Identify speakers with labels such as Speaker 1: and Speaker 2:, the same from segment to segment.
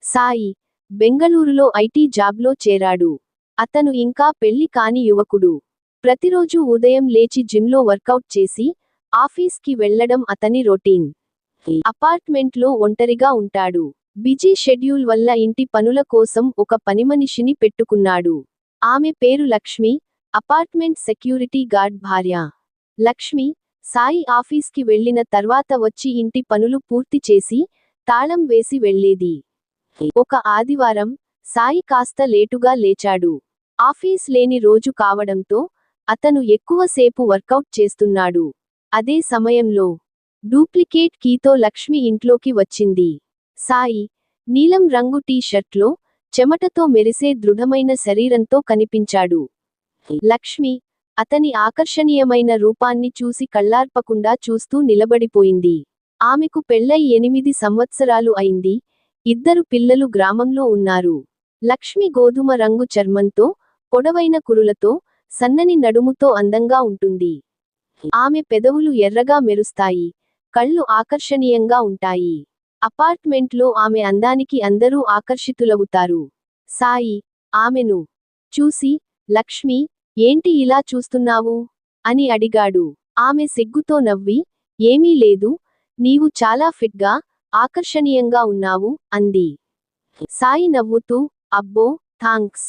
Speaker 1: సాయి బెంగళూరులో ఐటీ జాబ్లో చేరాడు. అతను ఇంకా పెళ్లి కాని యువకుడు. ప్రతిరోజు ఉదయం లేచి జిమ్లో వర్కౌట్ చేసి ఆఫీస్కి వెళ్లడం అతని రొటీన్. అపార్ట్మెంట్లో ఒంటరిగా ఉంటాడు. బిజీ షెడ్యూల్ వల్ల ఇంటి పనుల కోసం ఒక పనిమనిషిని పెట్టుకున్నాడు. ఆమె పేరు లక్ష్మి, అపార్ట్మెంట్ సెక్యూరిటీ గార్డ్ భార్య. లక్ష్మి సాయి ఆఫీస్కి వెళ్లిన తర్వాత వచ్చి ఇంటి పనులు పూర్తి చేసి తాళం వేసి వెళ్లేది. ఒక ఆదివారం సాయి కాస్త లేటుగా లేచాడు. ఆఫీస్ లేని రోజు కావడంతో అతను ఎక్కువసేపు వర్కౌట్ చేస్తున్నాడు. అదే సమయంలో డూప్లికేట్ కీతో లక్ష్మి ఇంట్లోకి వచ్చింది. సాయి నీలం రంగు టీ షర్ట్లో చెమటతో మెరిసే దృఢమైన శరీరంతో కనిపించాడు. లక్ష్మి అతని ఆకర్షణీయమైన రూపాన్ని చూసి కళ్ళార్పకుండా చూస్తూ నిలబడిపోయింది. ఆమెకు పెళ్లై 8 సంవత్సరాలు అయింది. 2 పిల్లలు గ్రామంలో ఉన్నారు. లక్ష్మి గోధుమ రంగు చర్మంతో, పొడవైన కురులతో, సన్నని నడుముతో అందంగా ఉంటుంది. ఆమె పెదవులు ఎర్రగా మెరుస్తాయి, కళ్ళు ఆకర్షణీయంగా ఉంటాయి. అపార్ట్మెంట్లో ఆమె అందానికి అందరూ ఆకర్షితులవుతారు. సాయి ఆమెను చూసి, లక్ష్మి, ఏంటి ఇలా చూస్తున్నావు? అని అడిగాడు. ఆమె సిగ్గుతో నవ్వి, ఏమీ లేదు, నీవు చాలా ఫిట్గా, ఆకర్షణీయంగా ఉన్నావు అంది. సాయి నవ్వుతూ, అబ్బో, థాంక్స్.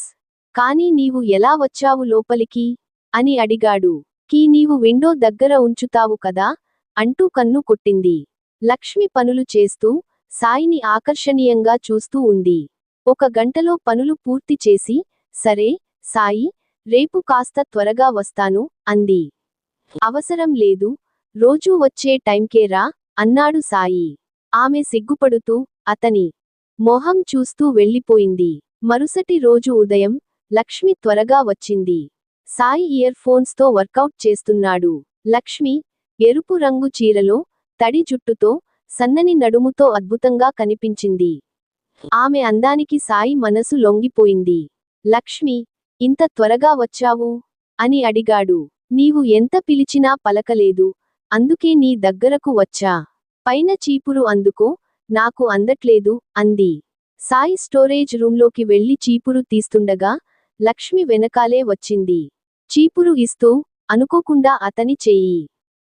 Speaker 1: కానీ నీవు ఎలా వచ్చావు లోపలికి? అని అడిగాడు. కీ నీవు విండో దగ్గర ఉంచుతావు కదా అంటూ కన్ను కొట్టింది. లక్ష్మి పనులు చేస్తూ సాయిని ఆకర్షణీయంగా చూస్తూ ఉంది. 1 గంటలో పనులు పూర్తి చేసి, సరే సాయి, రేపు కాస్త త్వరగా వస్తాను అంది. అవసరం లేదు, రోజూ వచ్చే టైంకే రా అన్నాడు సాయి. ఆమె సిగ్గుపడుతూ అతని మొహం చూస్తూ వెళ్ళిపోయింది. మరుసటి రోజు ఉదయం లక్ష్మి త్వరగా వచ్చింది. సాయి ఇయర్ ఫోన్స్తో వర్కౌట్ చేస్తున్నాడు. లక్ష్మి ఎరుపు రంగు చీరలో, తడి జుట్టుతో, సన్నని నడుముతో అద్భుతంగా కనిపించింది. ఆమె అందానికి సాయి మనసు లొంగిపోయింది. లక్ష్మి, ఇంత త్వరగా వచ్చావు? అని అడిగాడు. నీవు ఎంత పిలిచినా పలకలేదు, అందుకే నీ దగ్గరకు వచ్చా. పైన చీపురు అందుకో, నాకు అందట్లేదు అంది. సాయి స్టోరేజ్ రూంలోకి వెళ్లి చీపురు తీస్తుండగా లక్ష్మి వెనకాలే వచ్చింది. చీపురు ఇస్తూ అనుకోకుండా అతని చెయ్యి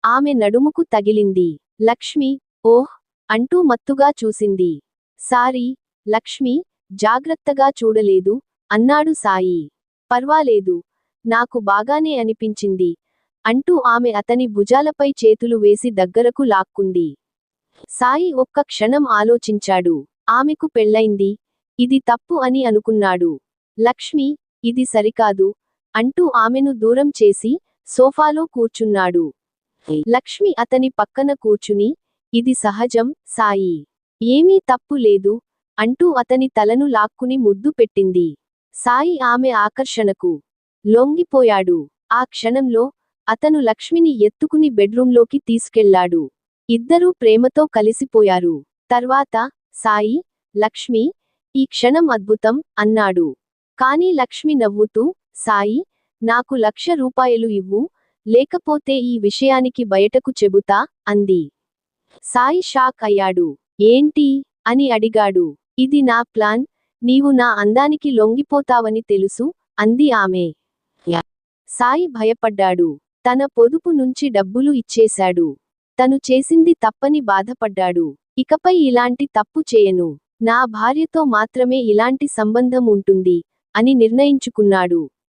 Speaker 1: ఆమె నడుముకు తగిలింది. లక్ష్మి ఓహ్ అంటూ మత్తుగా చూసింది. సారీ లక్ష్మి, జాగ్రత్తగా చూడలేదు అన్నాడు సాయి. పర్వాలేదు, నాకు బాగానే అనిపించింది అంటూ ఆమె అతని భుజాలపై చేతులు వేసి దగ్గరకు లాక్కుంది. సాయి ఒక్క క్షణం ఆలోచించాడు. ఆమెకు పెళ్లైంది, ఇది తప్పు అని అనుకున్నాడు. లక్ష్మి, ఇది సరికాదు అంటూ ఆమెను దూరం చేసి సోఫాలో కూర్చున్నాడు. లక్ష్మి అతని పక్కన కూర్చుని, ఇది సహజం సాయి, ఏమీ తప్పు లేదు అంటూ అతని తలను లాక్కుని ముద్దు పెట్టింది. సాయి ఆమె ఆకర్షణకు లొంగిపోయాడు. ఆ క్షణంలో అతను లక్ష్మిని ఎత్తుకుని బెడ్రూంలోకి తీసుకెళ్లాడు. ఇద్దరూ ప్రేమతో కలిసిపోయారు. తర్వాత సాయి, లక్ష్మి, ఈ క్షణం అద్భుతం అన్నాడు. కానీ లక్ష్మి నవ్వుతూ, సాయి, నాకు ₹1,00,000 ఇవ్వు, లేకపోతే ఈ విషయానికి బయటకు చెబుతా అంది. సాయి షాక్ అయ్యాడు. ఏంటి? అని అడిగాడు. ఇది నా ప్లాన్, నీవు నా అందానికి లొంగిపోతావని తెలుసు అంది ఆమె. సాయి భయపడ్డాడు. తన పొదుపు నుంచి డబ్బులు ఇచ్చేశాడు. తను చేసింది తప్పని బాధపడ్డాడు. ఇకపై ఇలాంటి తప్పు చేయను, నా భార్యతో మాత్రమే ఇలాంటి సంబంధం ఉంటుంది అని నిర్ణయించుకున్నాడు.